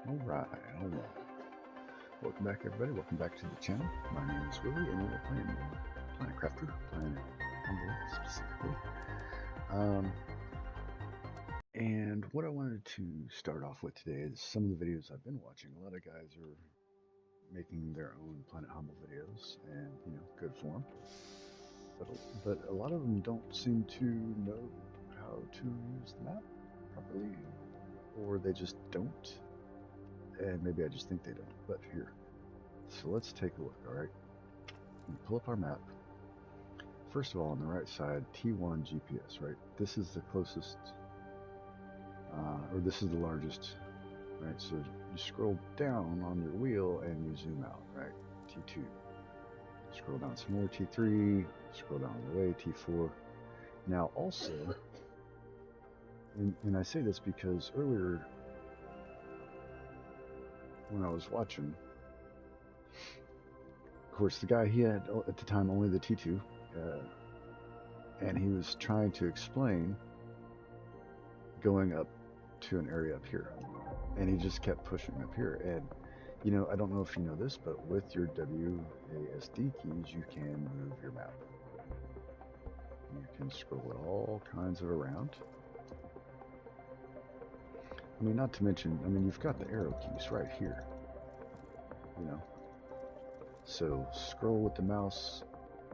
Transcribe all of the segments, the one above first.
Alright, alright. Welcome back, everybody. Welcome back to the channel. My name is Willie, and we're playing Planet Crafter, Planet Humble specifically. And what I wanted to start off with today is some of the videos I've been watching. A lot of guys are making their own Planet Humble videos, and good for them. But a lot of them don't seem to know how to use the map properly, or they just don't. And maybe I just think they don't, but here. So let's take a look, alright? Pull up our map. First of all, on the right side, T1 GPS, right? This is the closest, or this is the largest, right? So you scroll down on your wheel and you zoom out, right? T2. Scroll down some more, T3. Scroll down all the way, T4. Now also, and I say this because earlier when I was watching, of course, the guy, he had at the time only the T2, and he was trying to explain going up to an area up here, and he just kept pushing up here. And I don't know if you know this, but with your WASD keys, you can move your map. You can scroll it all kinds of around. I mean, not to mention, you've got the arrow keys right here. So scroll with the mouse,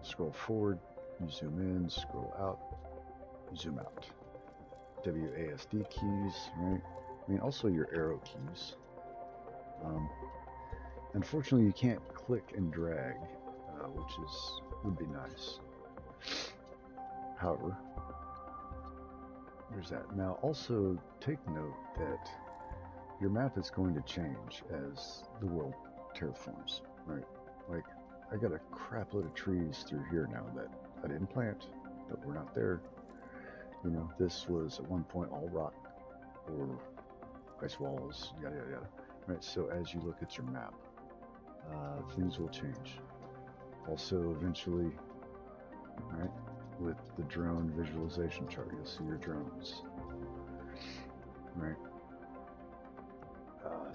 scroll forward, you zoom in, scroll out, zoom out. WASD keys, right? I mean, also your arrow keys. Unfortunately, you can't click and drag, which would be nice. However, there's that. Now, also take note that your map is going to change as the world terraforms, right? Like, I got a crap load of trees through here now that I didn't plant, but we're not there. This was at one point all rock or ice walls, yada yada yada. Right, so as you look at your map, things will change. Also, eventually, right, with the drone visualization chart, you'll see your drones. Right.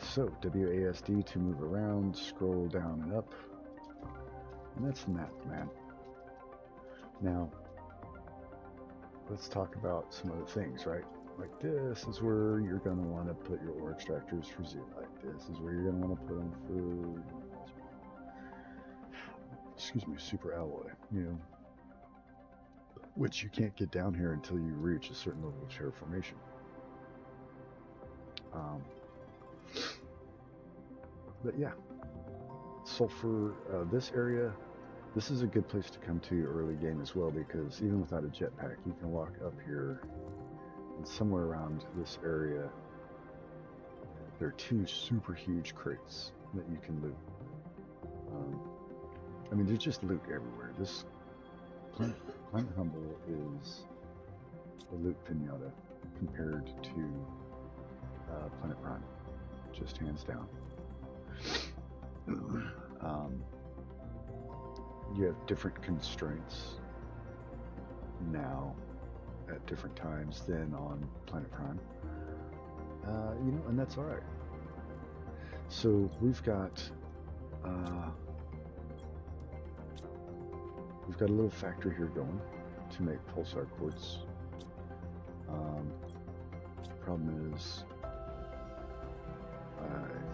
So WASD to move around, scroll down and up, and that's the map, man. Now, let's talk about some other things, right? Like this is where you're going to want to put your ore extractors for zeolite. This is where you're going to want to put them for, excuse me, super alloy, which you can't get down here until you reach a certain level of terraformation. But yeah, sulfur, this area, this is a good place to come to early game as well, because even without a jetpack, you can walk up here, and somewhere around this area, there are 2 super huge crates that you can loot. I mean, there's just loot everywhere. This Planet Humble is a loot pinata compared to Planet Prime, just hands down. You have different constraints now at different times than on Planet Prime, and that's all right. So we've got a little factory here going to make pulsar quartz. Problem is, I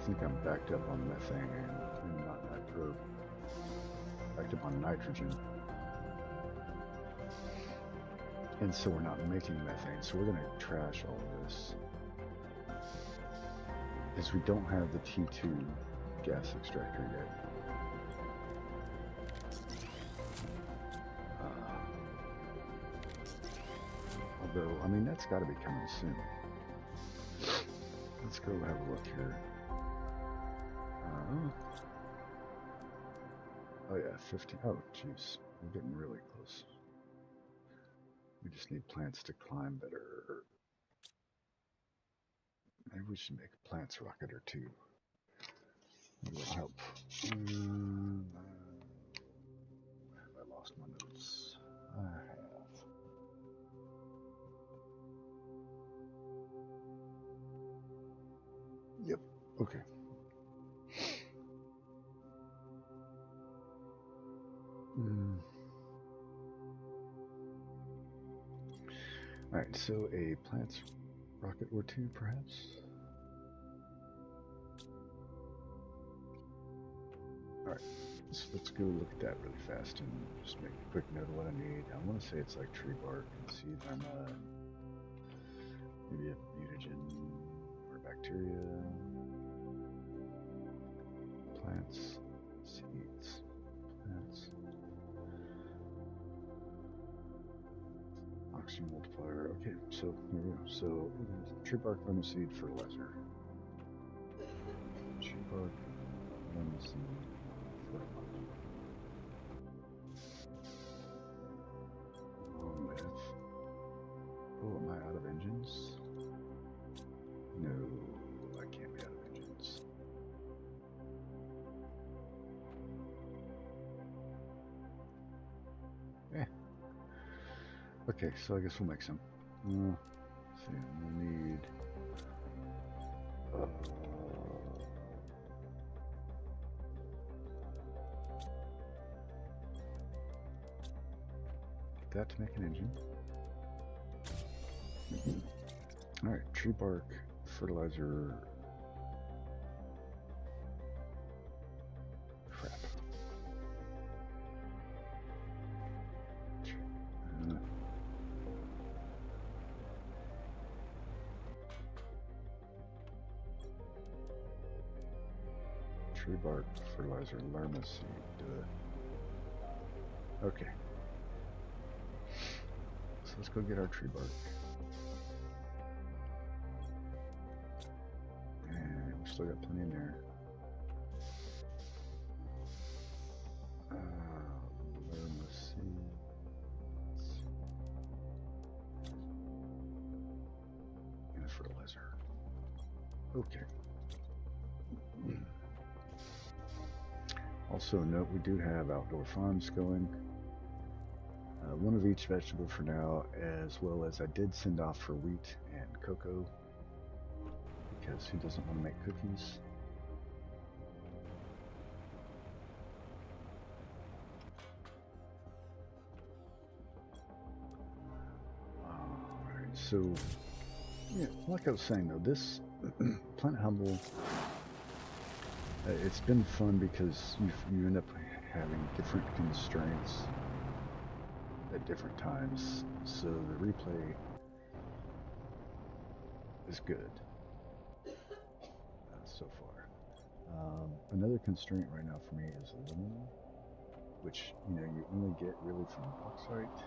think I'm backed up on methane and not backed up on nitrogen, and so we're not making methane. So we're going to trash all of this, as we don't have the T2 gas extractor yet. Although, I mean, that's got to be coming soon. Let's go have a look here. Oh yeah, 15. Oh, jeez, we're getting really close. We just need plants to climb better. Maybe we should make a plants rocket or 2. Maybe that'll help. Have I lost my notes? I have. Yep. Okay. Alright, so a plant's rocket or two, perhaps? Alright, so let's go look at that really fast and just make a quick note of what I need. I want to say it's like tree bark and seed verma, maybe a mutagen or bacteria, plants, seeds, plants, oxygen multiplier. Okay, so here we go. So tree bark, verma seed, fertilizer. Tree bark, verma seed, fertilizer. Oh, am I out of engines? No, I can't be out of engines. Eh. Okay, so I guess we'll make some. Let's see, we'll need... that to make an engine. Alright, tree bark, fertilizer. Crap. Tree bark, fertilizer, lerma seed. Okay. So let's go get our tree bark. And we still got plenty in there. Lerma seeds. And a fertilizer. Okay. Also note, we do have outdoor farms going. One of each vegetable for now, as well as I did send off for wheat and cocoa, because who doesn't want to make cookies? Alright, so, yeah, like I was saying though, this Planet Humble, it's been fun because you end up having different constraints at different times, so the replay is good so far. Another constraint right now for me is aluminum, which you only get really from bauxite.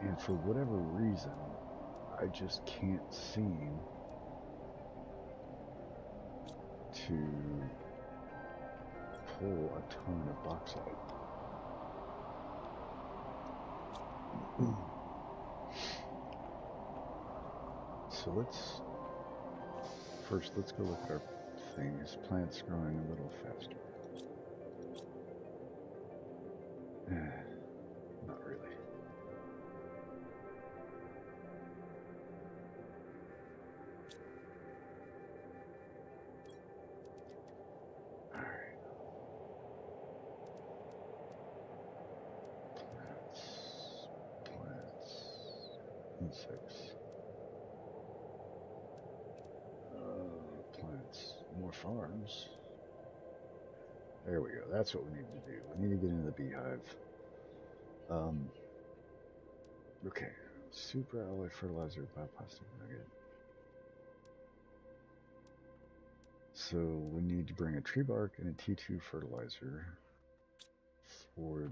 And for whatever reason, I just can't seem to pull a ton of bauxite. So let's go look at our thing. Is plants growing a little faster? Not really. Alright. Plants, insects. Plants, more farms. There we go. That's what we need to do. We need to get into the beehive. Okay. Super alloy fertilizer, bioplastic nugget. So we need to bring a tree bark and a T2 fertilizer for...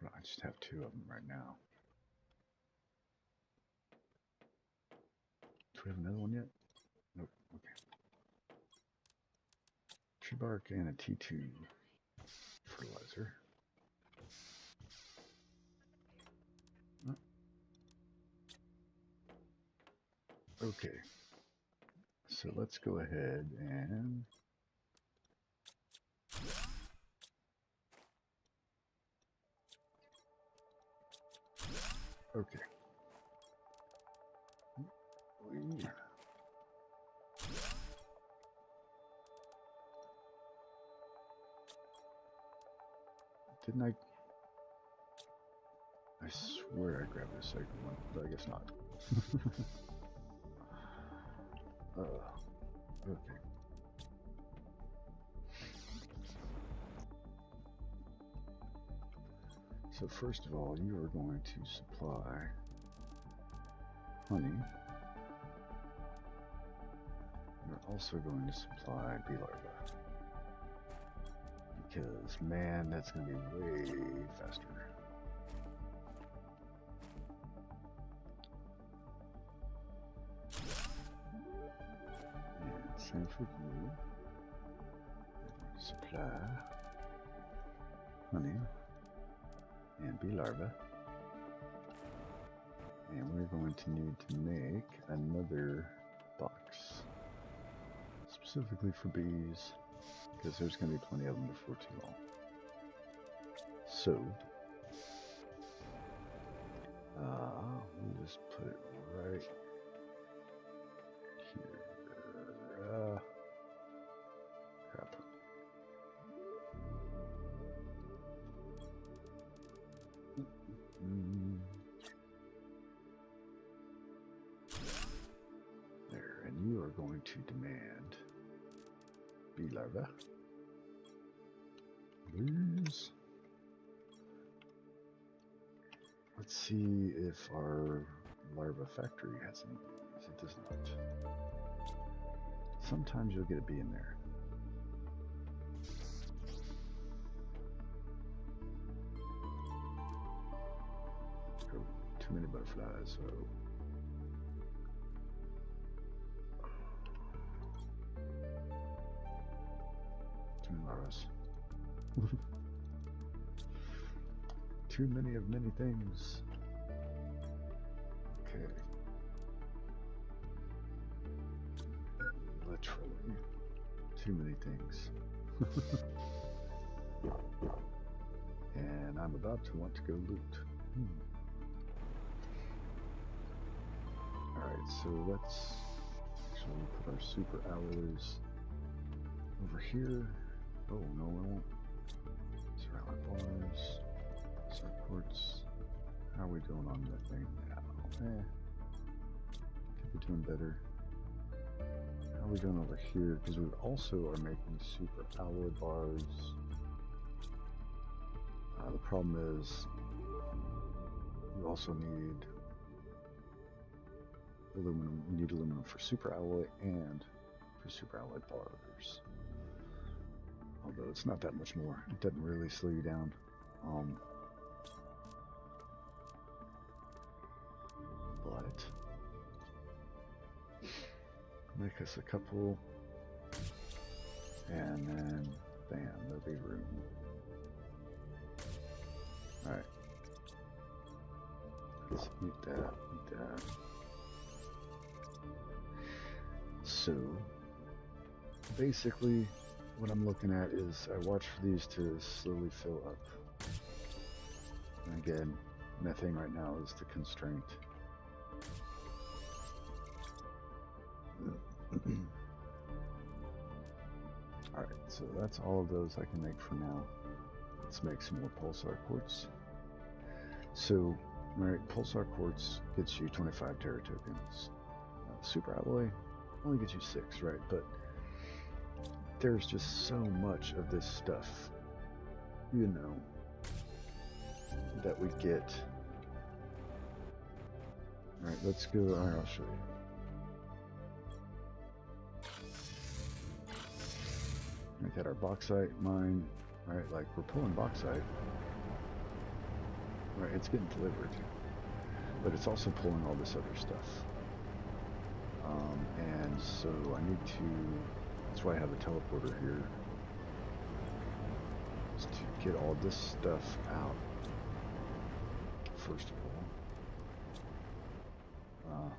Well, I just have 2 of them right now. Do we have another one yet? Nope. Okay. Tree bark and a T2 fertilizer. Okay. So let's go ahead and Okay. Didn't I? I swear I grabbed a second one, but I guess not. Okay. So first of all, you are going to supply honey. You're also going to supply bee larvae. Because, man, that's going to be way faster. And same for you. Supply honey and bee larvae. And we're going to need to make another box. Specifically for bees. Because there's going to be plenty of them before too long. So, we'll just put it right here. Crap. There, and you are going to demand bee larvae. Please. Let's see if our larva factory has any bees. It does not. Sometimes you'll get a bee in there. Oh, too many butterflies, so... Too many larvas. Too many of many things. Okay. Literally. Too many things. And I'm about to want to go loot. Alright, so let's actually put our super alloys over here. Oh, no, I won't. Ceramic bars. Quartz. How are we doing on that thing now? Could be doing better. How are we doing over here? Because we also are making super alloy bars. The problem is you also need aluminum. You need aluminum for super alloy and for super alloy bars. Although it's not that much more. It doesn't really slow you down. But make us a couple, and then bam, there'll be room. Alright. Let's eat that. So basically what I'm looking at is I watch for these to slowly fill up. And again, methane right now is the constraint. Alright, so that's all of those I can make for now. Let's make some more pulsar quartz. So, alright, pulsar quartz gets you 25 terra tokens. Super alloy only gets you 6, right? But there's just so much of this stuff, you know, that we get. Alright, let's go. Alright, I'll show you. We got our bauxite mine, right? Like we're pulling bauxite, right? It's getting delivered, but it's also pulling all this other stuff. And so I need to. That's why I have a teleporter here, is to get all this stuff out first of all,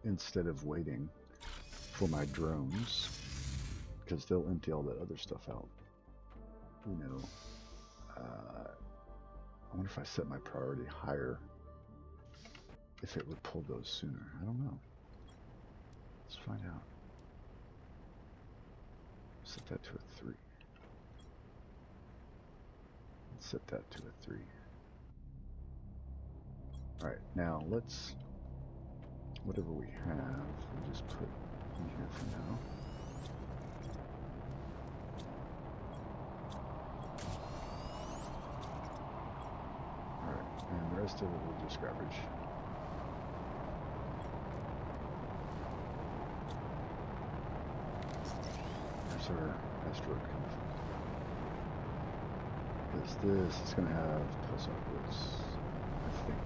instead of waiting for my drones, because they'll empty all that other stuff out. You know, I wonder if I set my priority higher, if it would pull those sooner. I don't know. Let's find out. Set that to a 3. Let's set that to a 3. Alright, now let's, whatever we have, we'll just put in here for now. Alright, and the rest of it will just garbage. There's our asteroid coming from. Because this is going to have pulsar blitz, I think.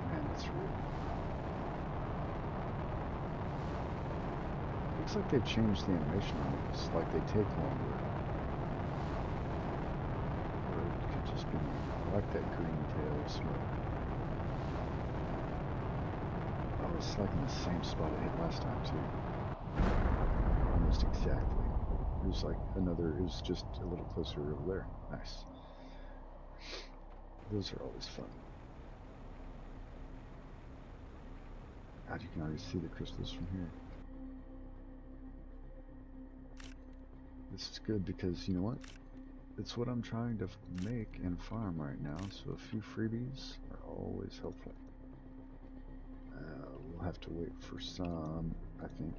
Man, that's real. Looks like they've changed the animation on these, like they take longer. Or it could just be, I like that green tail of smoke. Oh, it's like in the same spot I hit last time too. Almost exactly. It was like another, it was just a little closer over there. Nice. Those are always fun. God, you can already see the crystals from here. This is good because, you know what? It's what I'm trying to make and farm right now, so a few freebies are always helpful. We'll have to wait for some, I think,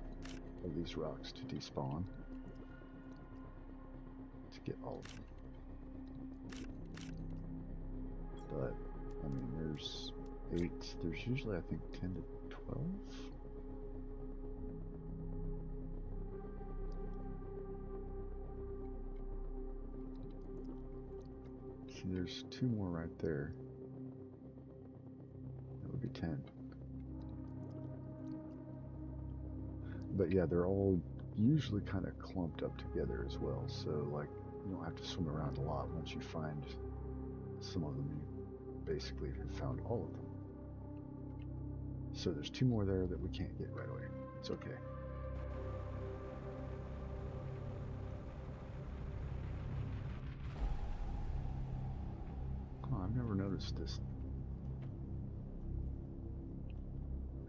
of these rocks to despawn to get all of them. But, I mean, there's 8, there's usually, I think, 10 to 12. See, there's 2 more right there. That would be 10. But yeah, they're all usually kind of clumped up together as well. So, like, you don't have to swim around a lot. Once you find some of them, you basically have found all of them. So there's 2 more there that we can't get right away. It's okay. Oh, I've never noticed this.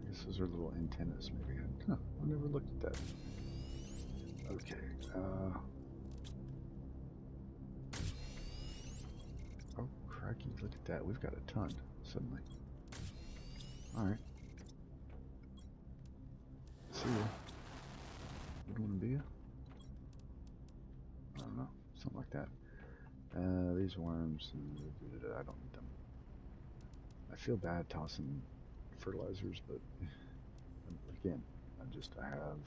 I guess those are little antennas, maybe. Huh, I've never looked at that. Okay. Oh, crikey, look at that. We've got a ton, suddenly. Alright. See ya. Good one, be ya? I don't know. Something like that. These worms, I don't need them. I feel bad tossing fertilizers, but again, I have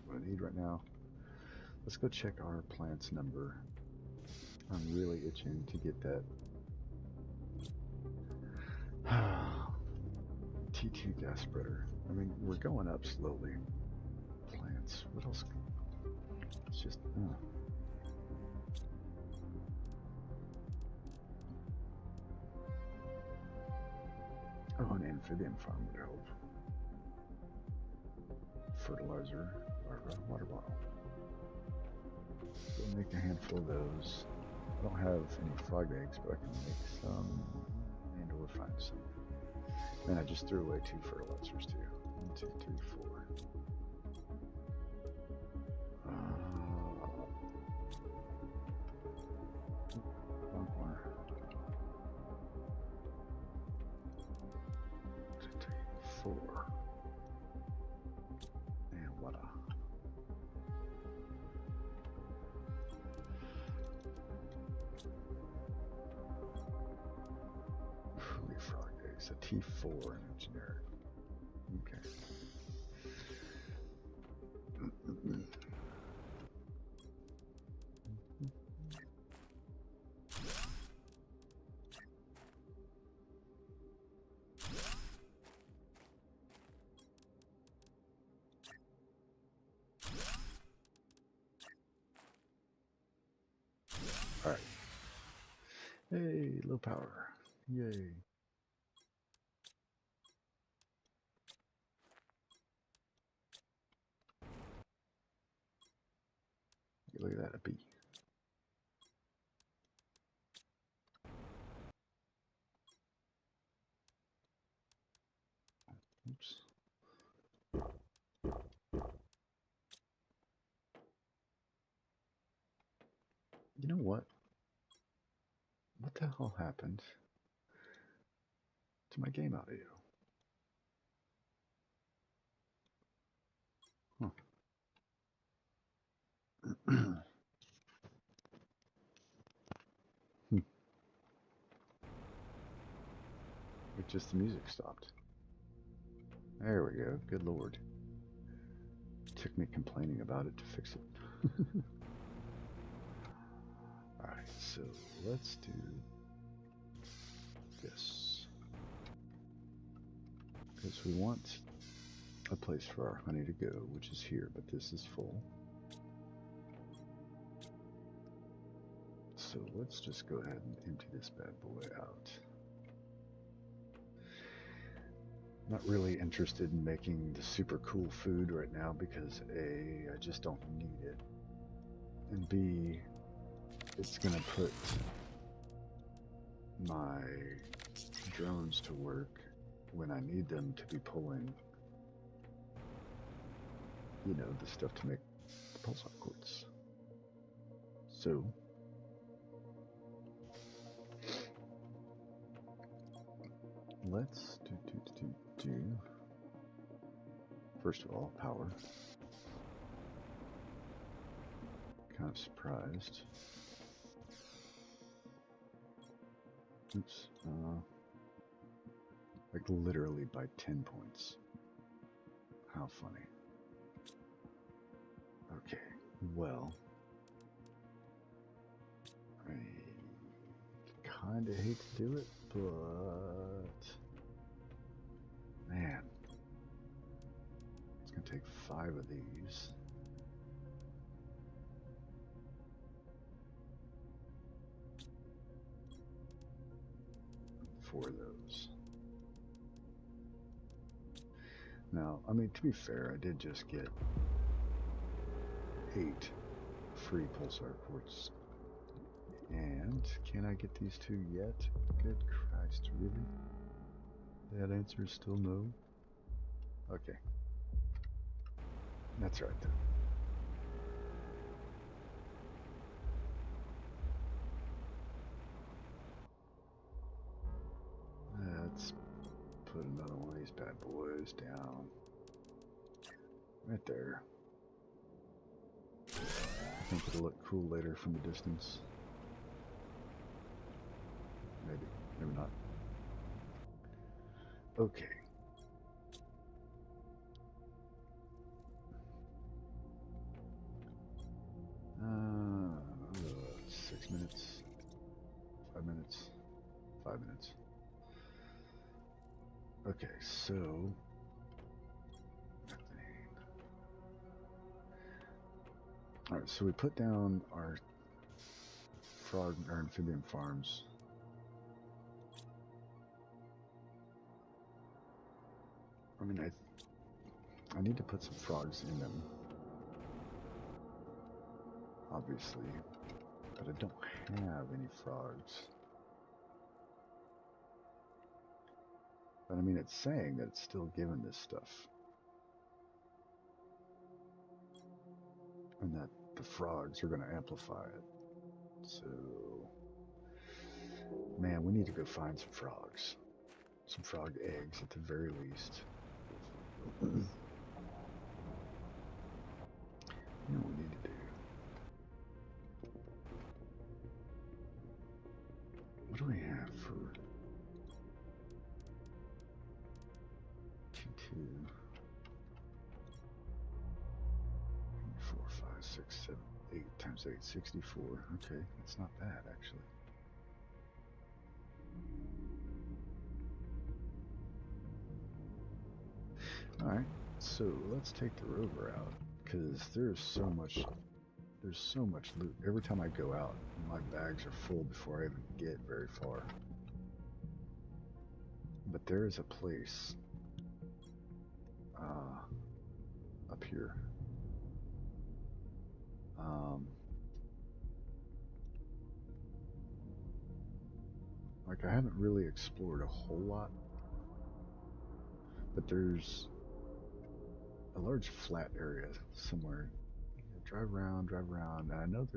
what I need right now. Let's go check our plants number. I'm really itching to get that T2 gas spreader. I mean, we're going up slowly. Plants. What else? It's just. Oh, an amphibian farm would help. Fertilizer or a water bottle. We'll make a handful of those. I don't have any frog eggs, but I can make some and or find some. And I just threw away 2 fertilizers too. 1, 2, 3, 4. Wrong corner. 2, 3, 4. And voila. Frog eggs, a T4 in engineering. Okay. All right. Hey, low power. Yay. that a bee? Oops. You know what? What the hell happened to my game audio? Huh. It just the music stopped. There we go. Good lord. It took me complaining about it to fix it. Alright, so let's do this. Because we want a place for our honey to go, which is here, but this is full. So let's just go ahead and empty this bad boy out. Not really interested in making the super cool food right now because A, I just don't need it, and B, it's gonna put my drones to work when I need them to be pulling, you know, the stuff to make the pulsar quartz. So let's do first of all, power. Kind of surprised. Oops. Like literally by 10 points. How funny. Okay, well, I kind of hate to do it, but man, it's gonna take 5 of these. For those. Now, I mean, to be fair, I did just get 8 free pulsar quartz. And can I get these 2 yet? Good Christ, really? That answer is still no. Okay. That's right then. Let's put another one of these bad boys down. Right there. I think it'll look cool later from a distance. Maybe, maybe not. Okay. Uh, 6 minutes. 5 minutes. 5 minutes. Okay, so alright, so we put down our frog or amphibian farms. I mean, I need to put some frogs in them, obviously, but I don't have any frogs. But I mean, it's saying that it's still giving this stuff. And that the frogs are going to amplify it. So, man, we need to go find some frogs. Some frog eggs at the very least. You know what we need to do? What do we have for T2? 4, 5, 6, 7, 8 times 8, 64. Okay, that's not bad actually. Alright, so let's take the rover out, because there's so much loot. Every time I go out, my bags are full before I even get very far. But there is a place up here. Like, I haven't really explored a whole lot, but there's a large flat area somewhere. Drive around, and I know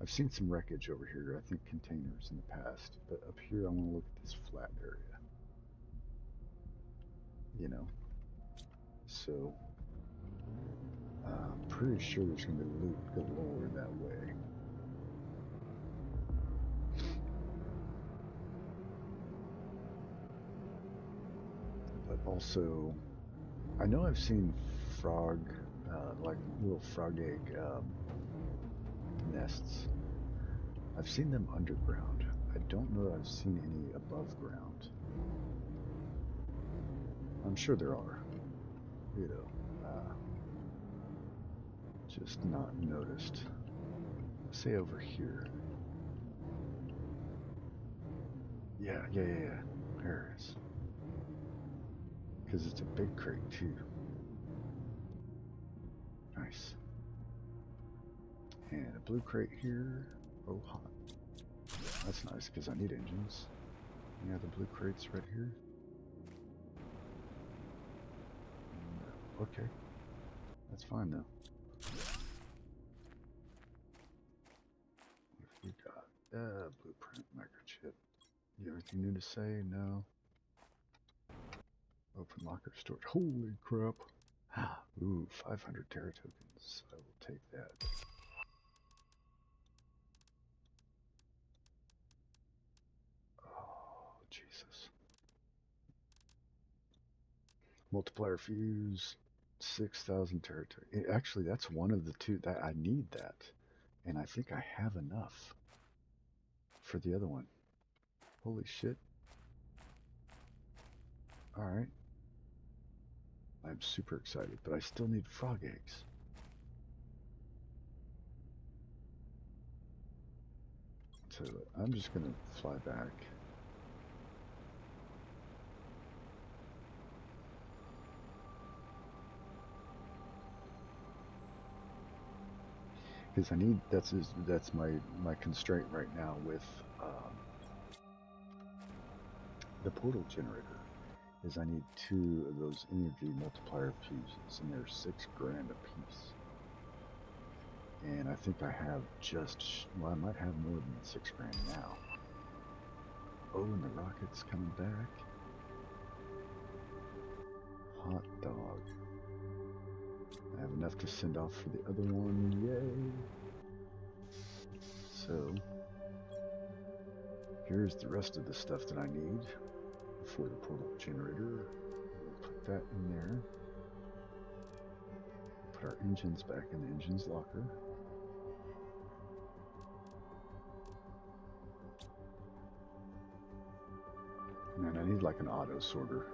I've seen some wreckage over here, I think containers in the past, but up here I want to look at this flat area. You know, so I'm pretty sure there's going to be loot galore that way. But also, I know I've seen frog, like little frog egg nests. I've seen them underground. I don't know that I've seen any above ground. I'm sure there are, you know, just not noticed. Say over here. Yeah. There it is. Because it's a big crate too. Nice. And a blue crate here. Oh, hot. That's nice because I need engines. Yeah, the blue crates right here. No. Okay. That's fine though. What have we got? Blueprint microchip. You have anything new to say? No. Open locker storage. Holy crap. Ooh, 500 terra tokens. I will take that. Oh, Jesus. Multiplier fuse. 6,000 terra tokens. Actually, that's one of the two. That I need that. And I think I have enough for the other one. Holy shit. Alright. I'm super excited, but I still need frog eggs. So I'm just going to fly back. Because I need, that's my constraint right now with the portal generator, is I need 2 of those energy multiplier fuses, and they're 6 grand a piece. And I think I have well, I might have more than 6 grand now. Oh, and the rocket's coming back. Hot dog. I have enough to send off for the other one. Yay! So, here's the rest of the stuff that I need for the portal generator. We'll put that in there. Put our engines back in the engines locker. Man, I need like an auto sorter.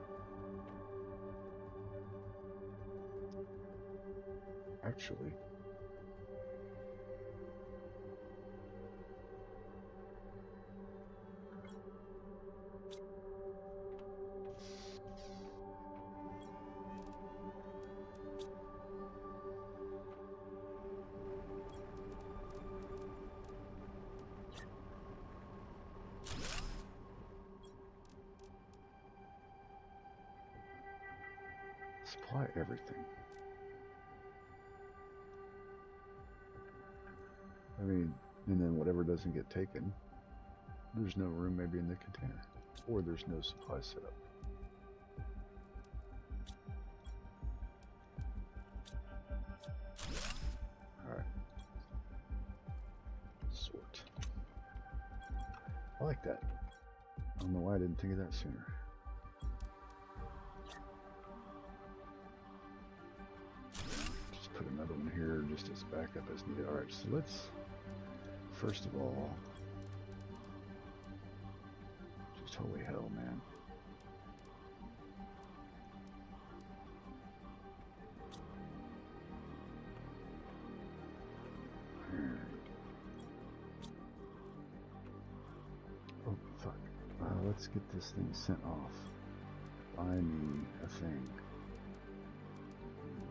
Actually, supply everything. I mean, and then whatever doesn't get taken, there's no room maybe in the container, or there's no supply set up. Alright. Sort. I like that. I don't know why I didn't think of that sooner. Just put another one here just as backup as needed. Alright, so let's, first of all, just holy hell, man. Oh, fuck. Let's get this thing sent off. Buy me a thing.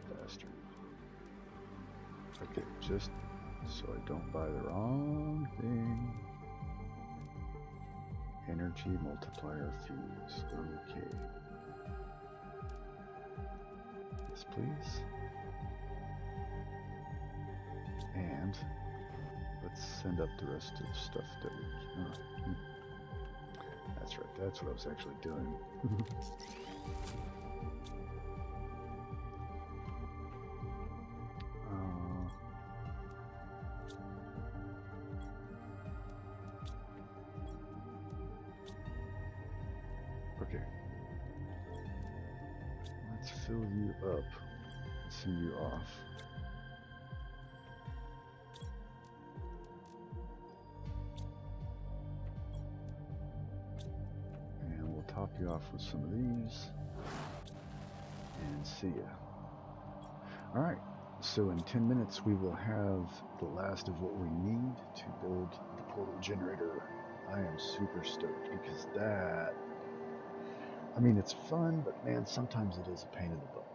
Bastard. Okay, just so I don't buy the wrong thing. Energy multiplier fuse. Okay. Yes, please. And let's send up the rest of the stuff that we... That's right, that's what I was actually doing. Okay. Let's fill you up and send you off. And we'll top you off with some of these. And see ya. Alright, so in 10 minutes we will have the last of what we need to build the portal generator. I am super stoked because that... I mean, it's fun, but man, sometimes it is a pain in the butt.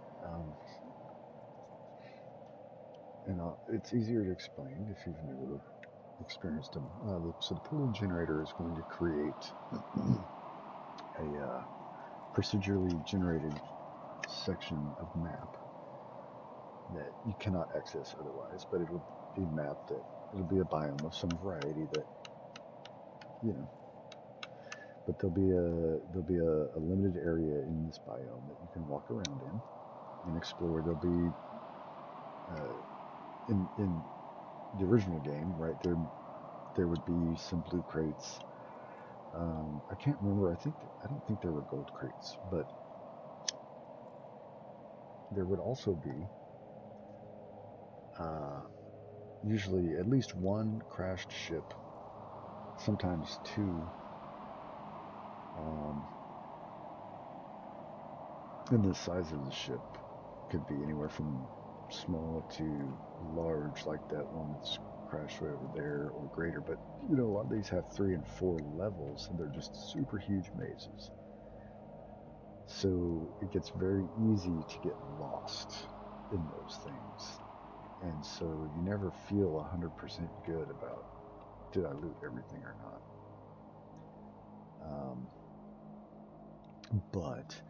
It's easier to explain if you've never experienced them. So the portal generator is going to create a procedurally generated section of map that you cannot access otherwise, but it'll be mapped that it'll be a biome of some variety that, you know, but there'll be a limited area in this biome that you can walk around in and explore. There'll be in the original game, right, there would be some blue crates. I can't remember. I don't think there were gold crates, but there would also be usually at least one crashed ship, sometimes two. And the size of the ship could be anywhere from small to large, like that one that's crashed right over there, or greater. But you know, a lot of these have 3 and 4 levels, and they're just super huge mazes. So it gets very easy to get lost in those things, and so you never feel 100% good about, did I loot everything or not? But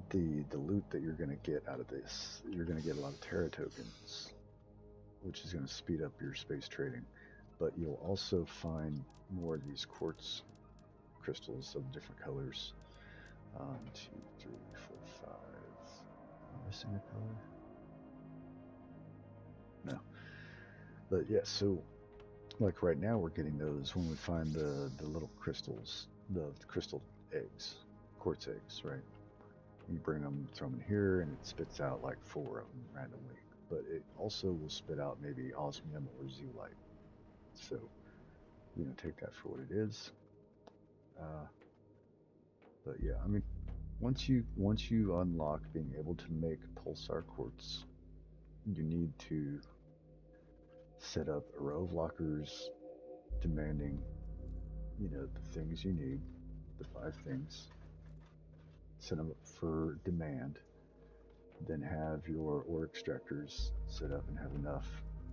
the loot that you're going to get out of this, you're going to get a lot of terra tokens, which is going to speed up your space trading. But you'll also find more of these quartz crystals of different colors. 2, 3, 4, 5. Am I missing a color? No. But yeah, so like right now we're getting those when we find the little crystals, the crystal eggs, quartz eggs, right? You bring them, throw them in here, and it spits out like 4 of them randomly. But it also will spit out maybe osmium or zeolite. So, you know, take that for what it is. But yeah, I mean, once you unlock being able to make pulsar quartz, you need to set up a row of lockers demanding, you know, the things you need, the 5 things. Set them up for demand. Then have your ore extractors set up and have enough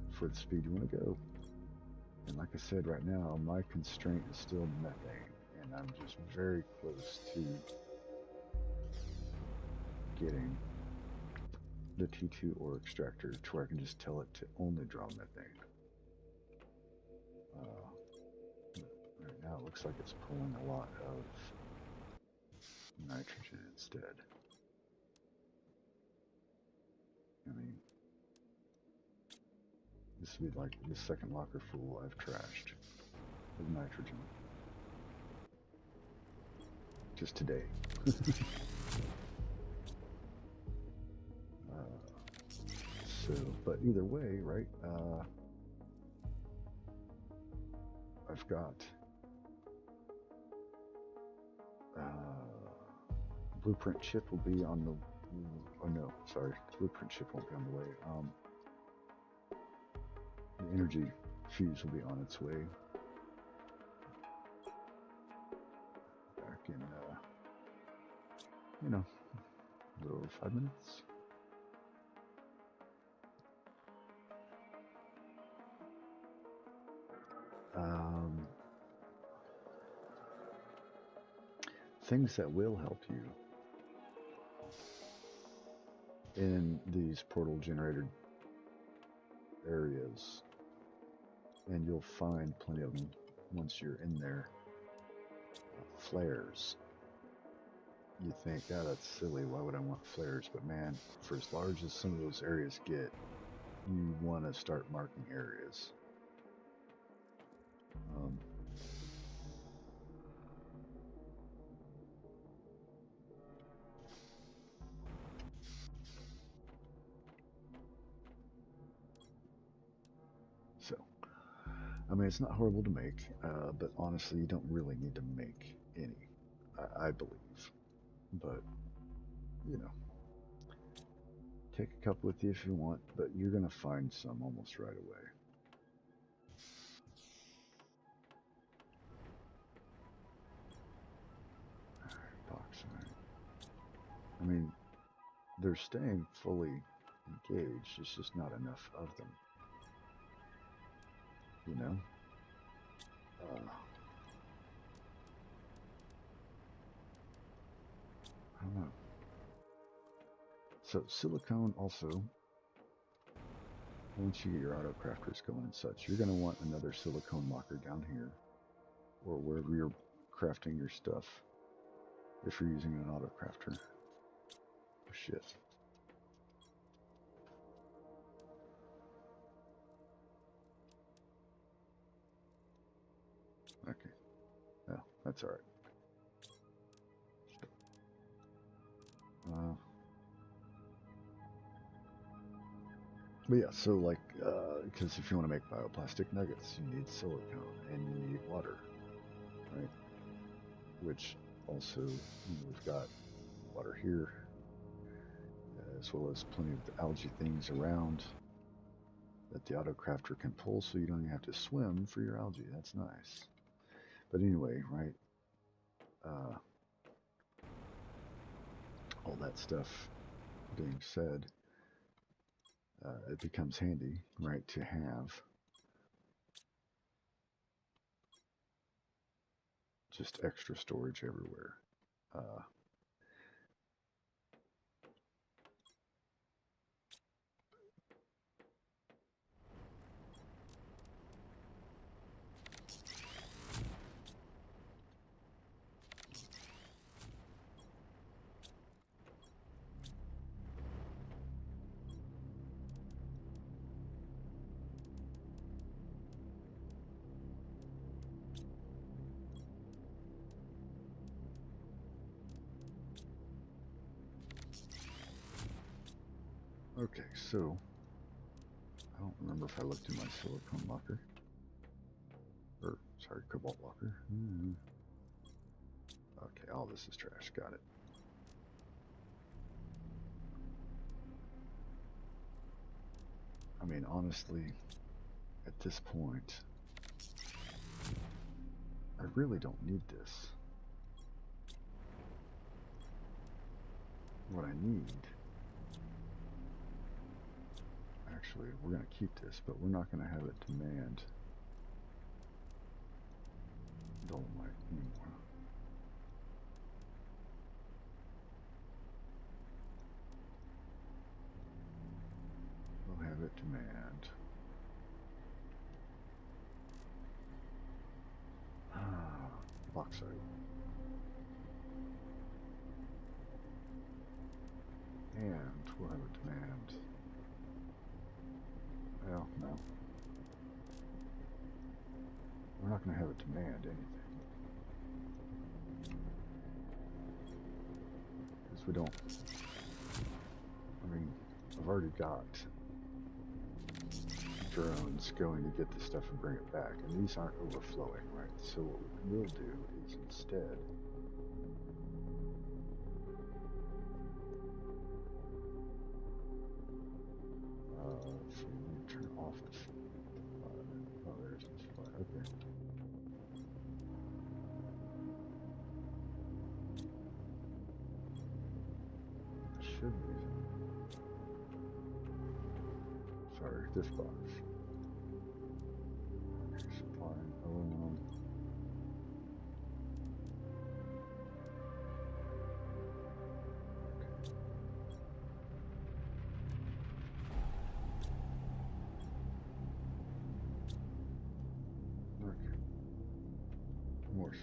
for the speed you want to go. And like I said, right now my constraint is still methane, and I'm just very close to getting the T2 ore extractor to where I can just tell it to only draw methane. Right now it looks like it's pulling a lot of nitrogen instead. I mean, this would be like the second locker full I've trashed with nitrogen. Just today. So, but either way, right, I've got blueprint chip will be on the, oh no, sorry, the blueprint chip won't be on the way. The energy fuse will be on its way. Back in, you know, a little over 5 minutes. things that will help you in these portal generated areas, and you'll find plenty of them once you're in there. Flares. You think, oh, that's silly, why would I want flares? But man, for as large as some of those areas get, you want to start marking areas. So, I mean, it's not horrible to make, but honestly, you don't really need to make any, I believe. But, you know, take a couple with you if you want, but you're going to find some almost right away. Bauxite. I mean, they're staying fully engaged, it's just not enough of them. You know? I don't know. So silicone also, once you get your auto crafters going and such, you're going to want another silicone locker down here, or wherever you're crafting your stuff, if you're using an auto crafter. Oh, shit. Okay. Oh, that's alright. But yeah, so like, because if you want to make bioplastic nuggets, you need silicone and you need water, right? Which also, we've got water here, as well as plenty of the algae things around that the auto crafter can pull, so you don't even have to swim for your algae. That's nice. But anyway, right? All that stuff being said, it becomes handy, right, to have just extra storage everywhere. Okay, so I don't remember if I looked in my silicone locker. Or, sorry, cobalt locker. Okay, all this is trash. Got it. I mean, honestly, at this point, I really don't need this. What I need... Actually, we're going to keep this, but we're not going to have it demand dolomite anymore. We'll have it demand bauxite. And we'll have it demand... Well, no. We're not going to have it demand anything. Because we don't... I mean, I've already got drones going to get the stuff and bring it back, and these aren't overflowing, right? So what we will do is instead... so we need to turn off the flood. Oh, there's this flood. Okay. Should be. Sorry, this box. Okay, supplying aluminum.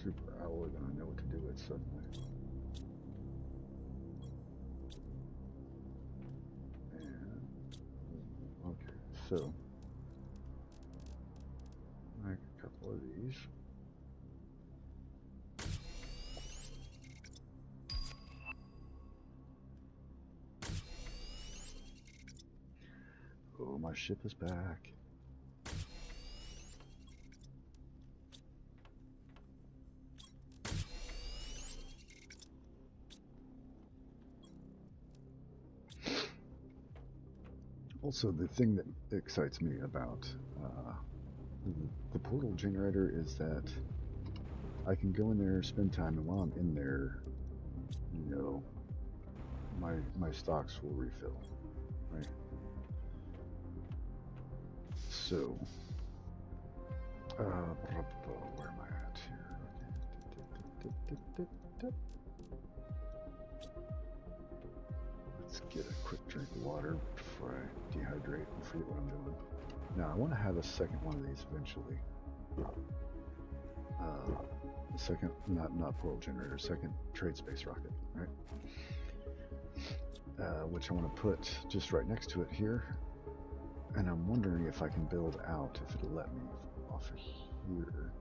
super alloy than I know what to do with suddenly. And okay, so make a couple of these. Oh, my ship is back. Also, the thing that excites me about the portal generator is that I can go in there, spend time, and while I'm in there, you know, my stocks will refill, right? So, where am I at here? Okay. Let's get a quick drink of water before I dehydrate and forget what I'm doing. Now, I want to have a second one of these eventually. A second, not portal generator, second trade space rocket, right? Which I want to put just right next to it here. And I'm wondering if I can build out, if it'll let me off of here.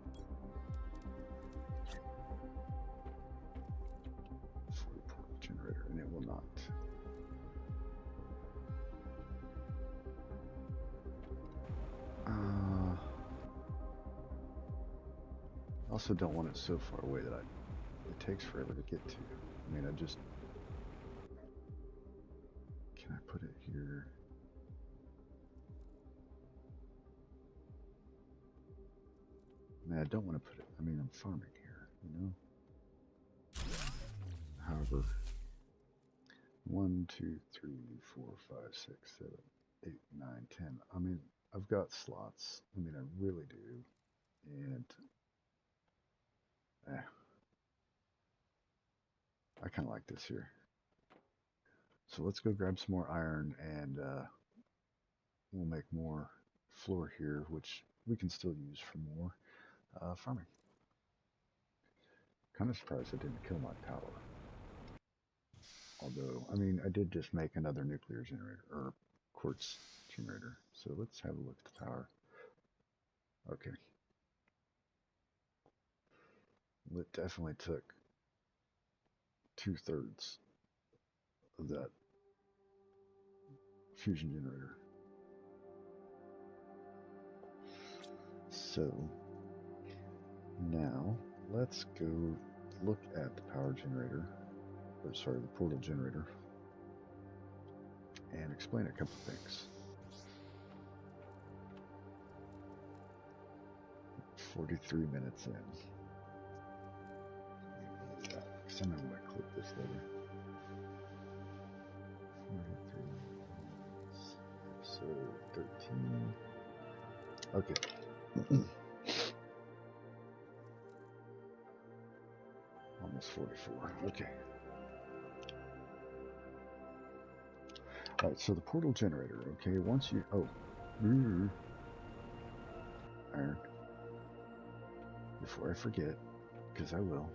For the portal generator, and it will not. I also don't want it so far away that it takes forever to get to. I mean, can I put it here? I mean, I don't want to put it, I mean, I'm farming here, you know? However, 1, 2, 3, 4, 5, 6, 7, 8, 9, 10. I mean, I've got slots. I mean, I really do. And I kind of like this here. So let's go grab some more iron, and we'll make more floor here, which we can still use for more farming. Kind of surprised I didn't kill my power. Although, I mean, I did just make another nuclear generator, or quartz generator. So let's have a look at the power. Okay. It definitely took 2/3 of that fusion generator. So now let's go look at the power generator, or sorry, the portal generator, and explain a couple things. 43 minutes in. Someone might clip this later. 43 minutes. Episode 13. Okay. Almost 44. Okay. Alright, so the portal generator, okay, once you... Oh. Iron. Before I forget, because I will.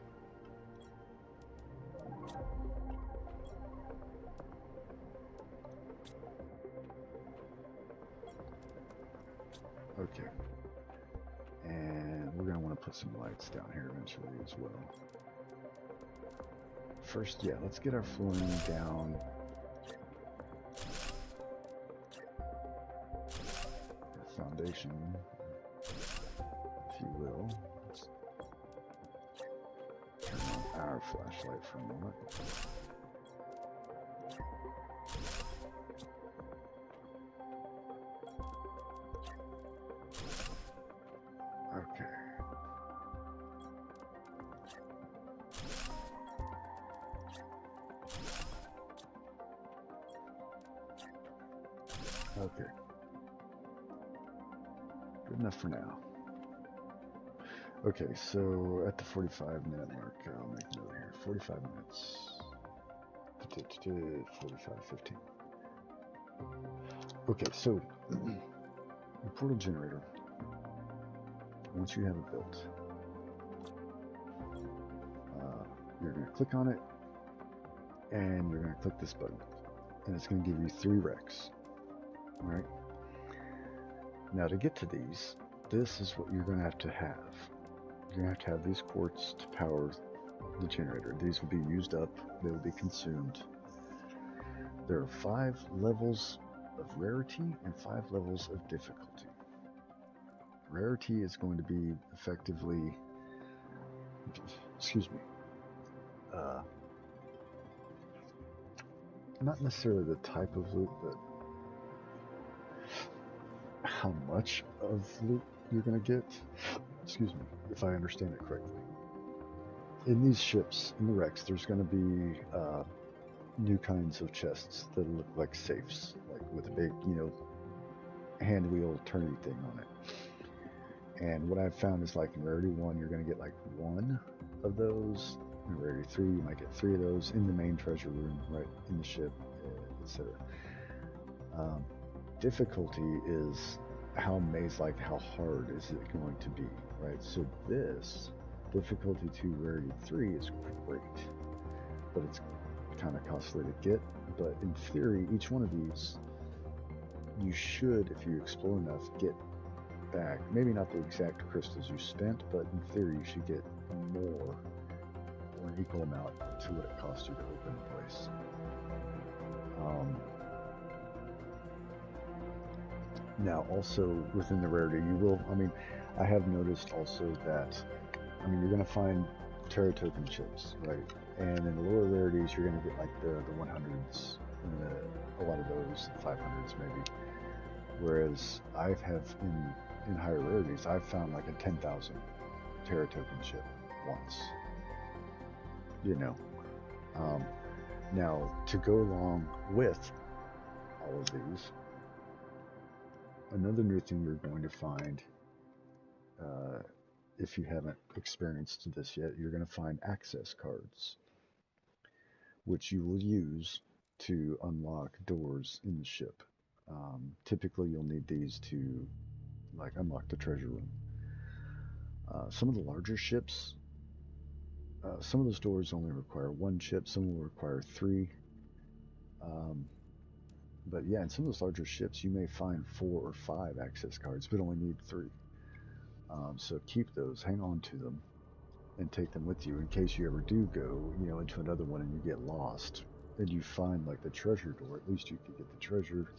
Okay. And we're going to want to put some lights down here eventually as well. First, yeah, let's get our flooring down. Foundation, if you will. Let's turn on our flashlight for a moment. Okay. Okay. Good enough for now. Okay, so at the 45-minute mark, I'll make a note here. 45 minutes. 45:15. Okay, so the portal generator, once you have it built, You're going to click on it, and you're going to click this button, and it's going to give you 3 recs. All right. Now to get to these, this is what you're going to have. You're going to have these quartz to power the generator. These will be used up. They will be consumed. There are 5 levels of rarity and 5 levels of difficulty. Rarity is going to be effectively, excuse me, not necessarily the type of loot, but how much of loot you're going to get. Excuse me, if I understand it correctly. In these ships, in the wrecks, there's going to be new kinds of chests that look like safes, like with a big, hand wheel turny thing on it. And what I've found is, like in Rarity 1, you're going to get like 1 of those. In Rarity 3, you might get 3 of those in the main treasure room, right in the ship, etc. Difficulty is how maze-like, how hard is it going to be, right? So this difficulty 2 Rarity 3 is great, but it's kind of costly to get. But in theory, each one of these, you should, if you explore enough, get back. Maybe not the exact crystals you spent, but in theory, you should get more or an equal amount to what it cost you to open the place. Now, also within the rarity, you will, I have noticed also that, you're going to find terra token chips, right? And in the lower rarities, you're going to get like the 100s, and a lot of those, 500s maybe. Whereas I have in higher rarities, I've found like a 10,000 terra token chip once. Now to go along with all of these, another new thing you're going to find, if you haven't experienced this yet, you're going to find access cards, which you will use to unlock doors in the ship. Typically, you'll need these to, like, unlock the treasure room. Some of the larger ships, some of those doors only require 1 chip, some will require 3. But yeah, in some of those larger ships, you may find 4 or 5 access cards, but only need 3. So keep those, hang on to them, and take them with you in case you ever do go, into another one and you get lost and you find like the treasure door. At least you could get the treasure.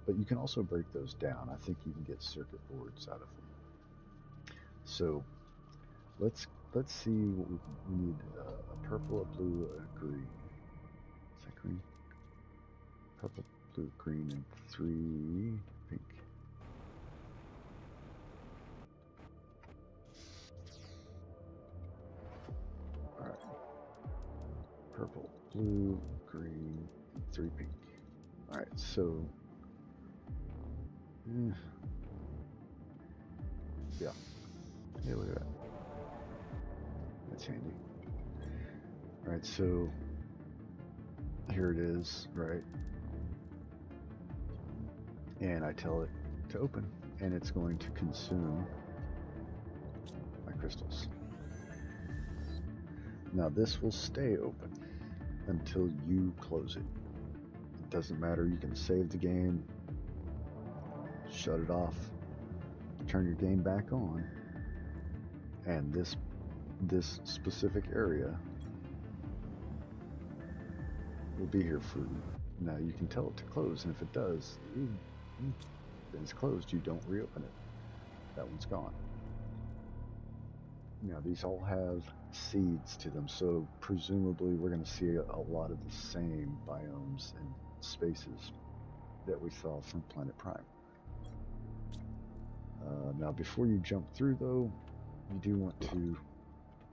But you can also break those down. I think you can get circuit boards out of them. So let's see what we need. A purple, a blue, a green. Is that green? Purple, blue, green, and 3 pink. All right. Purple, blue, green, and 3 pink. All right. So yeah. Hey, look at that. That's handy. All right. So here it is, right? And I tell it to open, and it's going to consume my crystals. Now this will stay open until you close it. It doesn't matter, you can save the game, shut it off, turn your game back on, and this specific area will be here for you. Now you can tell it to close, and if it does, then it's closed. You don't reopen it. That one's gone. Now these all have seeds to them, so presumably we're going to see a lot of the same biomes and spaces that we saw from Planet Prime. Now before you jump through though, you do want to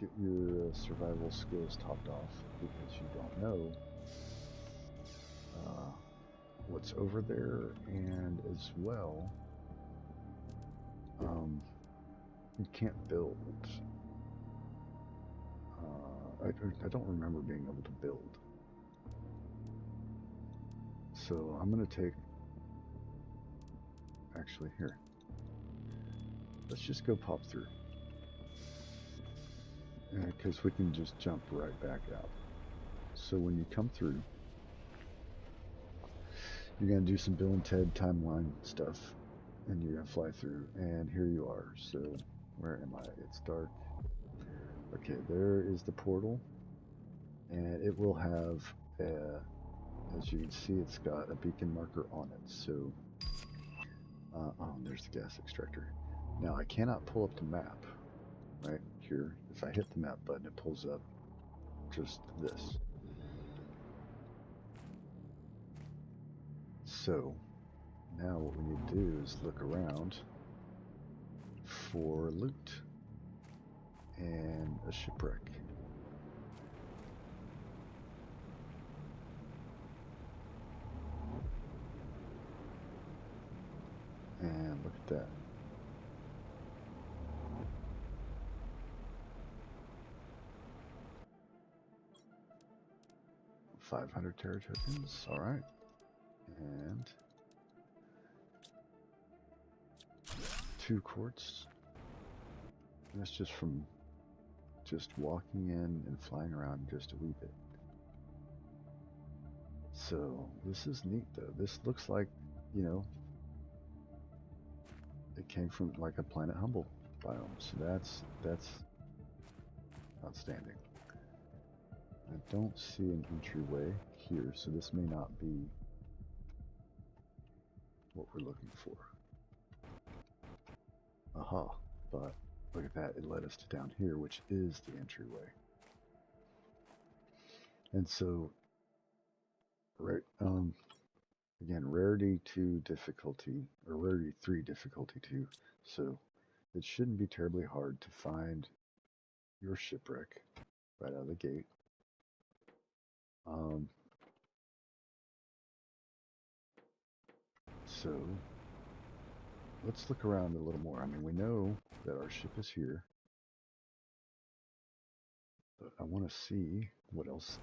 get your survival skills topped off, because you don't know what's over there, and as well, you can't build. I don't remember being able to build. So I'm going to take, actually here, let's just go pop through. because we can just jump right back out. So when you come through, you're going to do some Bill and Ted timeline stuff, and you're going to fly through, and here you are. So where am I? It's dark. Okay, there is the portal, and it will have, as you can see, it's got a beacon marker on it. So, oh, there's the gas extractor. Now I cannot pull up the map right here. If I hit the map button, it pulls up just this. So now what we need to do is look around for loot and a shipwreck. And look at that. $500 terra tokens, all right. And 2 quartz. And that's just from just walking in and flying around just a wee bit. So this is neat though. This looks like, you know, it came from like a Planet Humble biome. So that's outstanding. I don't see an entryway here, so this may not be what we're looking for. Aha, but look at that, it led us to down here, which is the entryway. And so, right, again, rarity 2 difficulty, or rarity 3 difficulty 2, so it shouldn't be terribly hard to find your shipwreck right out of the gate. So let's look around a little more. I mean, we know that our ship is here, but I want to see what else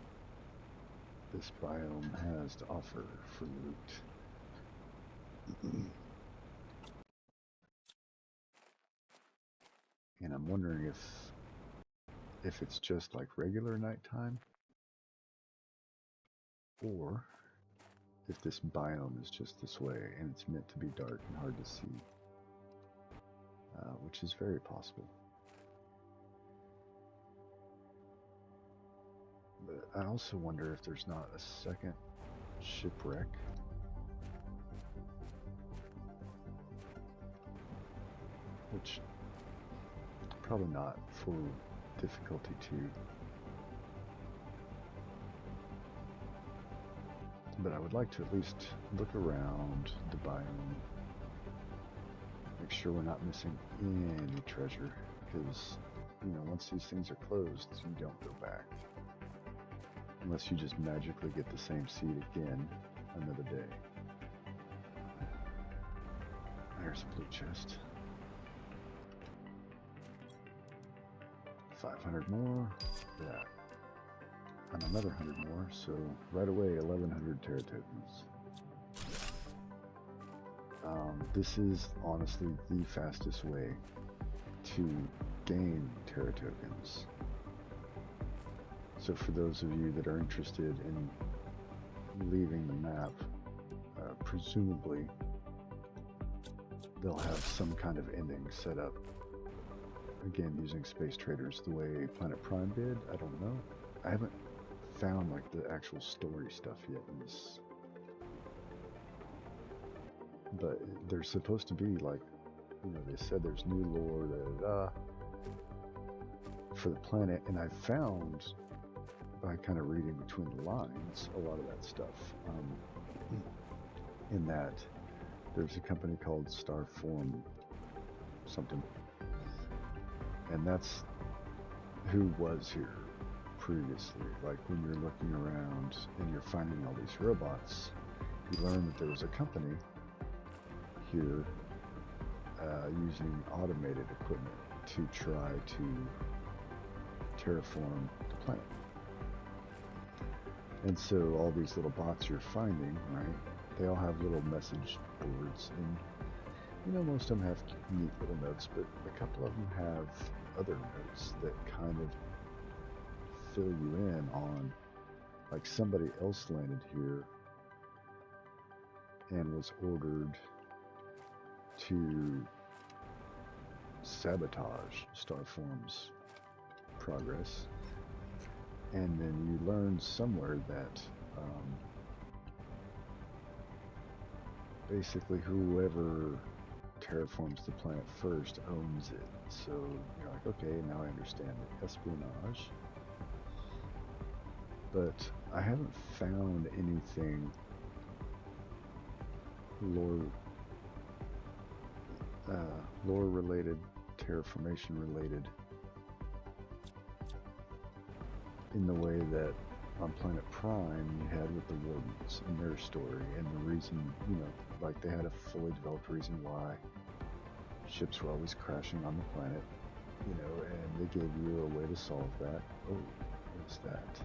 this biome has to offer for loot. And I'm wondering if it's just like regular nighttime, or if this biome is just this way and it's meant to be dark and hard to see, which is very possible. But I also wonder if there's not a second shipwreck. Which, probably not for difficulty 2. But I would like to at least look around the biome, make sure we're not missing any treasure, because, you know, once these things are closed, you don't go back. Unless you just magically get the same seed again another day. There's a blue chest. 500 more. Yeah. And another 100 more, so right away 1100 terra tokens. This is honestly the fastest way to gain terra tokens. So for those of you that are interested in leaving the map, presumably they'll have some kind of ending set up. Again, using space traders the way Planet Prime did. I don't know. I haven't found like the actual story stuff yet in this, but there's supposed to be, like, you know, they said there's new lore for the planet, and I found by kind of reading between the lines a lot of that stuff, in that there's a company called Starform something, and that's who was here previously. Like when you're looking around and you're finding all these robots, you learn that there was a company here using automated equipment to try to terraform the planet. And so all these little bots you're finding, right, they all have little message boards, and you know, most of them have neat little notes, but a couple of them have other notes that kind of fill you in on, like, somebody else landed here and was ordered to sabotage Starform's progress, and then you learn somewhere that basically whoever terraforms the planet first owns it. So you're like, okay, now I understand it. Espionage. But I haven't found anything lore related, terraformation related, in the way that on Planet Prime you had with the Wardens and their story, and the reason, you know, like they had a fully developed reason why ships were always crashing on the planet, you know, and they gave you a way to solve that. Oh, what's that?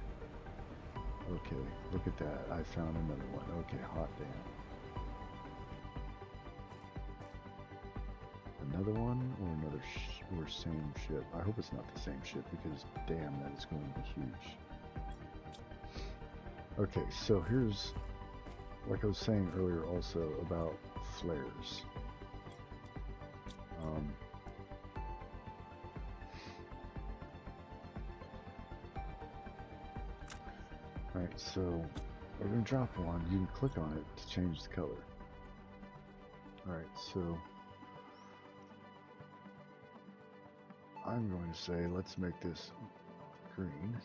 Okay, look at that. I found another one. Okay, hot damn. Another one, or another or same ship? I hope it's not the same ship, because damn, that is going to be huge. Okay, so here's, like I was saying earlier also about flares. Alright, so we're going to drop one. You can click on it to change the color. Alright, so I'm going to say let's make this green.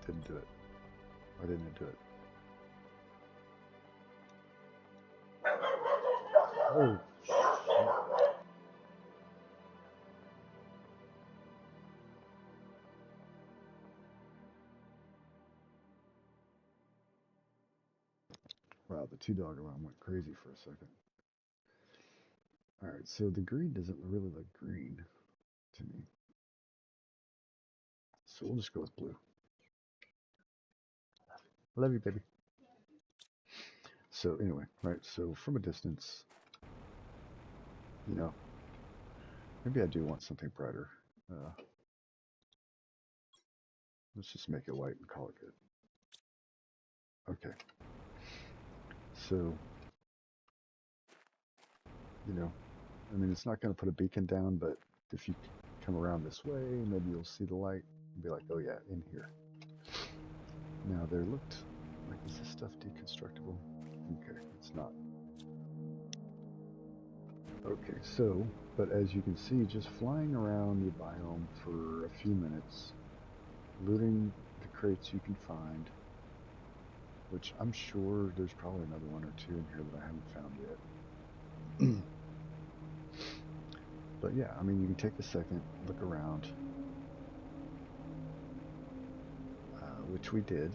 Didn't do it. Why didn't it do it? Oh. Wow, the two-dog alarm went crazy for a second. Alright, so the green doesn't really look green to me. So we'll just go with blue. I love you, baby. So anyway, right, so from a distance, you know, maybe I do want something brighter. Let's just make it white and call it good. Okay. So, you know, I mean, it's not going to put a beacon down, but if you come around this way, maybe you'll see the light and be like, oh yeah, in here. Now, there looked like, is this stuff deconstructible? Okay, it's not. Okay, so, but as you can see, just flying around the biome for a few minutes, looting the crates you can find, which I'm sure there's probably another one or two in here that I haven't found yet. But yeah, I mean, you can take a second, look around, which we did.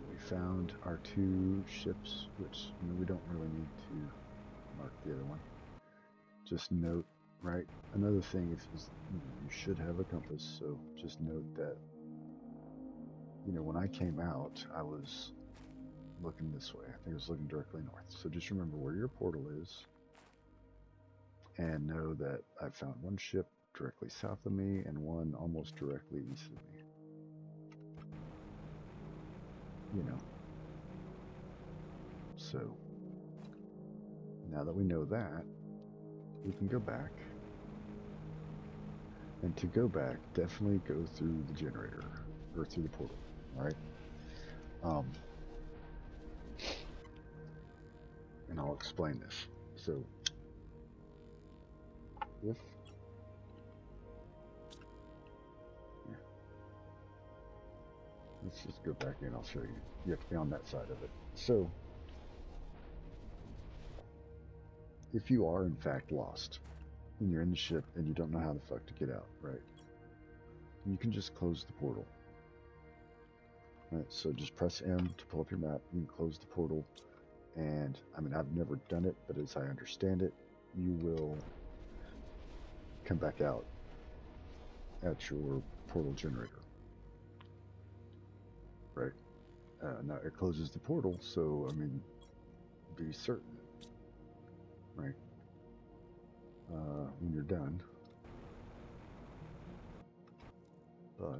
We found our two ships, which, I mean, we don't really need to mark the other one. Just note, right? Another thing is you should have a compass, so just note that, you know, when I came out, I was looking this way. I think I was looking directly north. So just remember where your portal is, and know that I found one ship directly south of me and one almost directly east of me. You know. So now that we know that, we can go back. And to go back, definitely go through the generator, or through the portal, alright? And I'll explain this. So, if... Here. Let's just go back in, I'll show you. You have to be on that side of it. So, if you are in fact lost, and you're in the ship and you don't know how the fuck to get out, right? You can just close the portal. Right, so just press M to pull up your map, you can close the portal, and I mean, I've never done it, but as I understand it, you will come back out at your portal generator. Right? Now it closes the portal, so I mean, be certain, right? when you're done. But all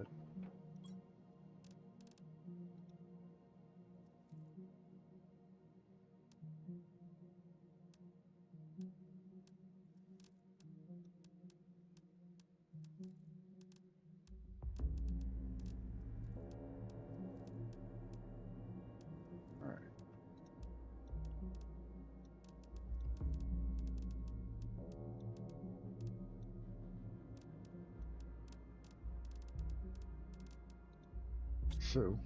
right. So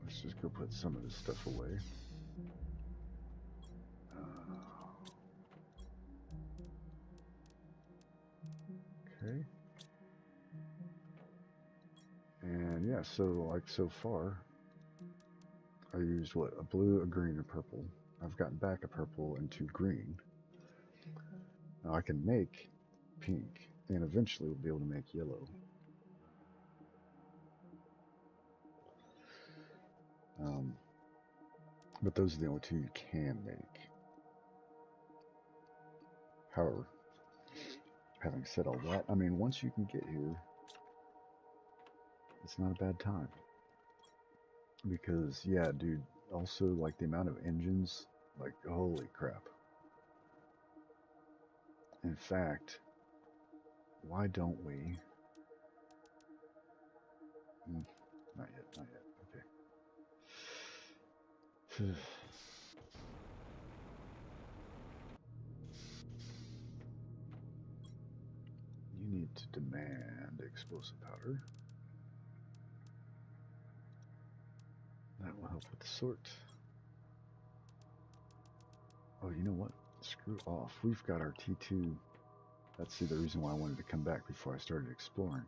let's just go put some of this stuff away. Okay. And yeah, so like so far, I used what? A blue, a green, a purple. I've gotten back a purple and 2 green. Now I can make pink, and eventually we'll be able to make yellow. But those are the only 2 you can make. However, having said all that, I mean, once you can get here, it's not a bad time. Because, yeah, dude, also, like, the amount of engines, like, holy crap. In fact, why don't we... Not yet, not yet, okay. You need to demand explosive powder. That will help with the sort. Oh, you know what? Screw off. We've got our T2. That's the reason why I wanted to come back before I started exploring.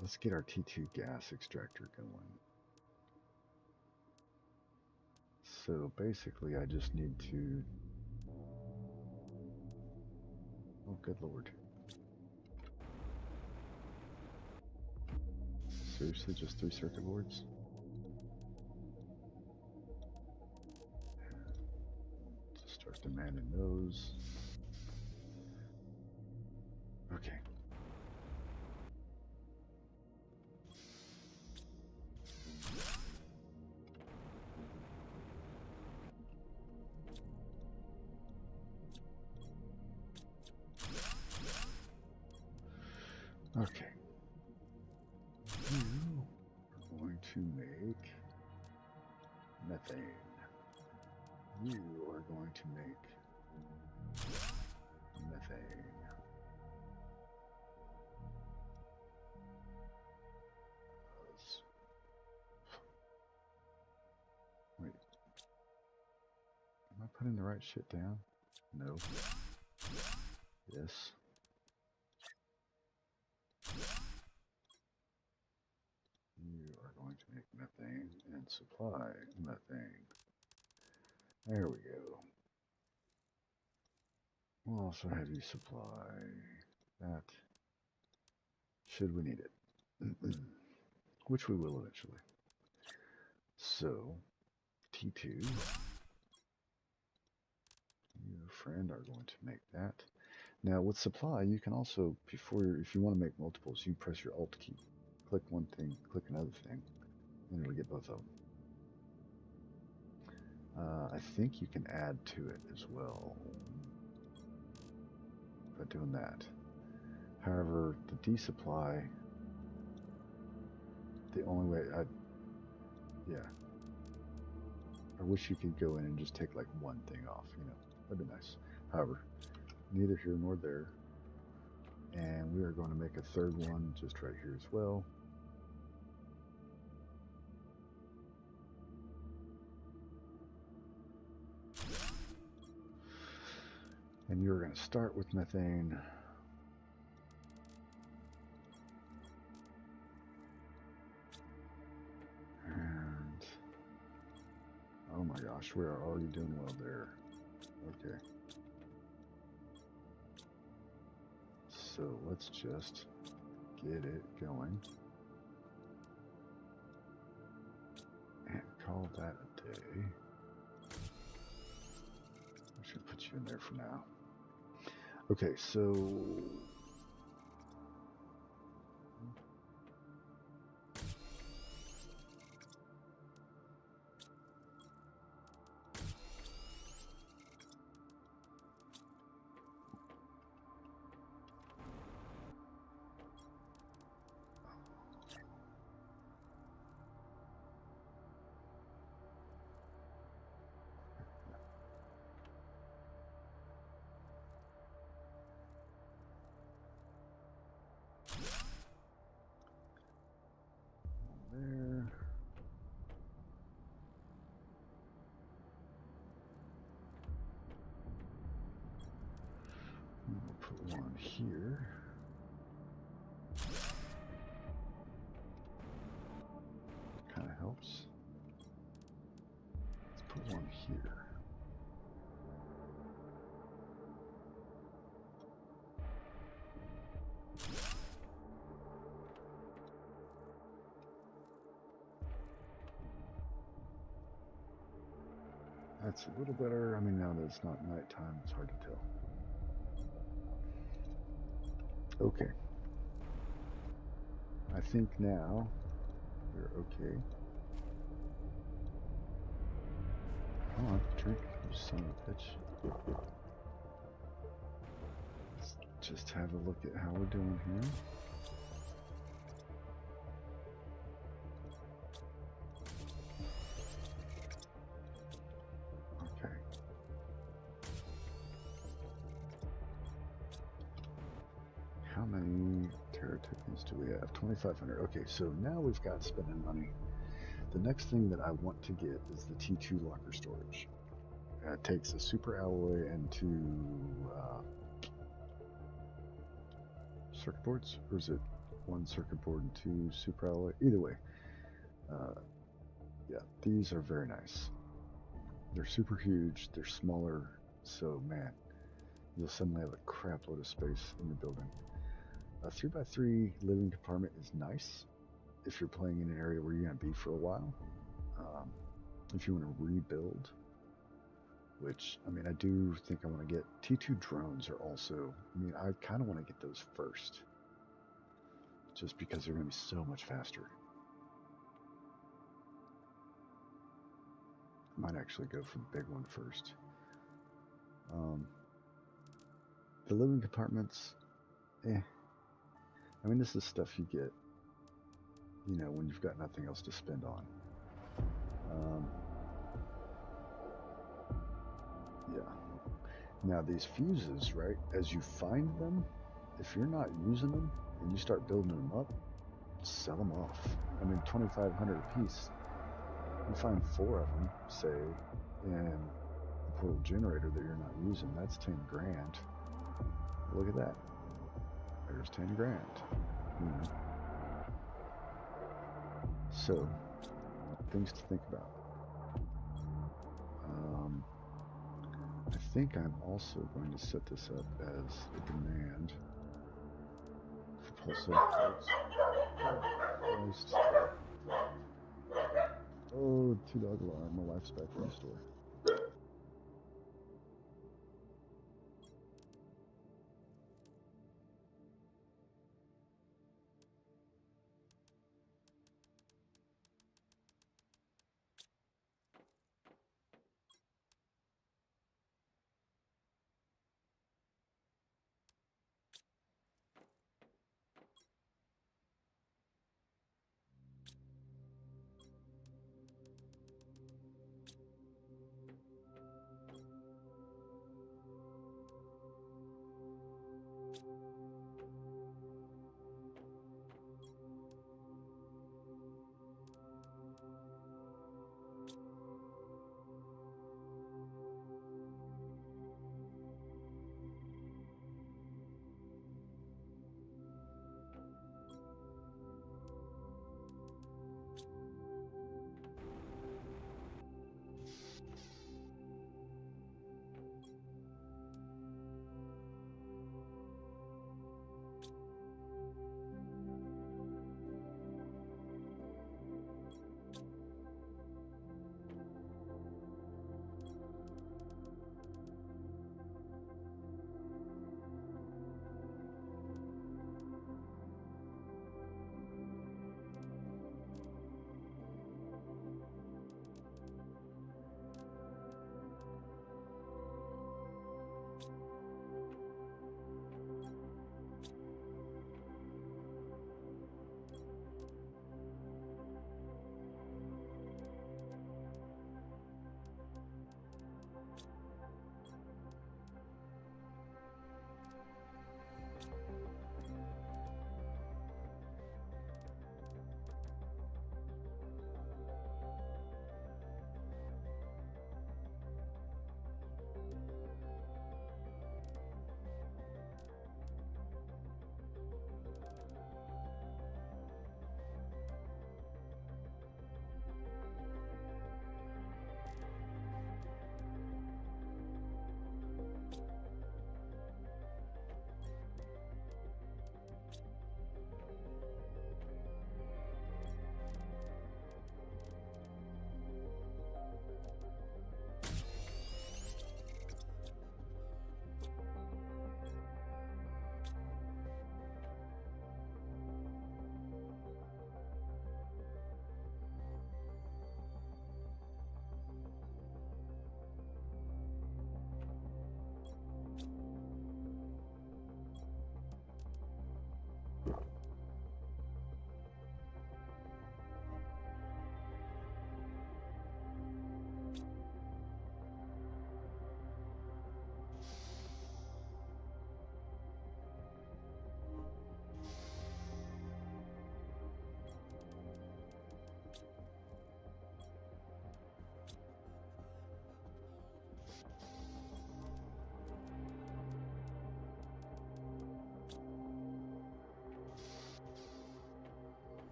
Let's get our T2 gas extractor going. So basically I just need to... Oh, good lord. Seriously, just 3 circuit boards? Just start demanding those. Okay. Okay. You are going to make methane. You are going to make methane. Wait. Am I putting the right shit down? No. Yes. You are going to make methane and supply methane. There we go. We'll also have you supply that should we need it. Which we will eventually. So, T2, you, friend, are going to make that. Now, with supply, you can also, if you want to make multiples, you press your Alt key. Click one thing, click another thing, and it'll get both of them. I think you can add to it as well by doing that. However, the desupply, the only way I wish you could go in and just take like one thing off, you know, that'd be nice. However, neither here nor there. And we are going to make a 3rd one just right here as well. And you're going to start with methane. And oh my gosh, we are already doing well there. Okay. So let's just get it going. And call that a day. I'm just going to put you in there for now. Okay, so there. We'll put one here. Kind of helps. Let's put one here. That's a little better. I mean, now that it's not nighttime, it's hard to tell. Okay. I think now we're okay. Come on, drink, you son of a bitch. Let's just have a look at how we're doing here. Okay. How many terra tokens do we have? 2,500. Okay, so now we've got spending money. The next thing that I want to get is the T2 locker storage. It takes a super alloy and two circuit boards, or is it one circuit board and two super alloy? Either way, yeah, these are very nice. They're super huge, they're smaller, so man, you'll suddenly have a crap load of space in your building. A 3x3 living compartment is nice if you're playing in an area where you're going to be for a while. If you want to rebuild, which, I mean, I do think I want to get T2 drones are also, I mean, I kind of want to get those first, just because they're going to be so much faster. I might actually go for the big one first. The living compartments, I mean, this is stuff you get, you know, when you've got nothing else to spend on. Yeah. Now these fuses, right, as you find them, if you're not using them and you start building them up, sell them off. I mean, 2,500 a piece. You find 4 of them, say, in a portal generator that you're not using, that's 10 grand. Look at that. There's 10 grand. You know. So, things to think about. I think I'm also going to set this up as a demand for pulsing parts. Oh, 2-dog alarm. My wife's back from the store.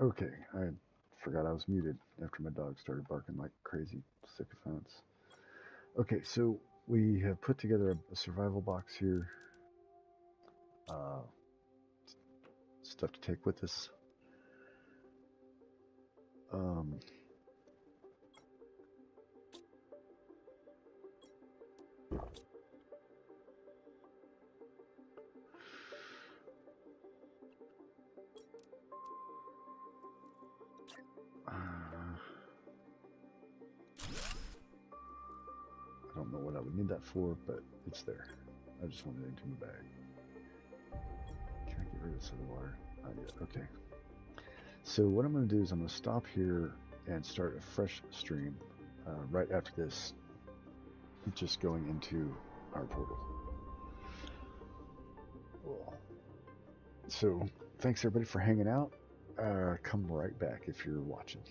Okay, I forgot I was muted after my dog started barking like crazy sycophants. Okay, so we have put together a survival box here. Uh, Stuff to take with us. Um, I don't know what I would need that for, but it's there. I just wanted it into my bag. Can I get rid of this other water? Not yet. Okay. So what I'm going to do is I'm going to stop here and start a fresh stream right after this, just going into our portal. So thanks everybody for hanging out. Come right back if you're watching.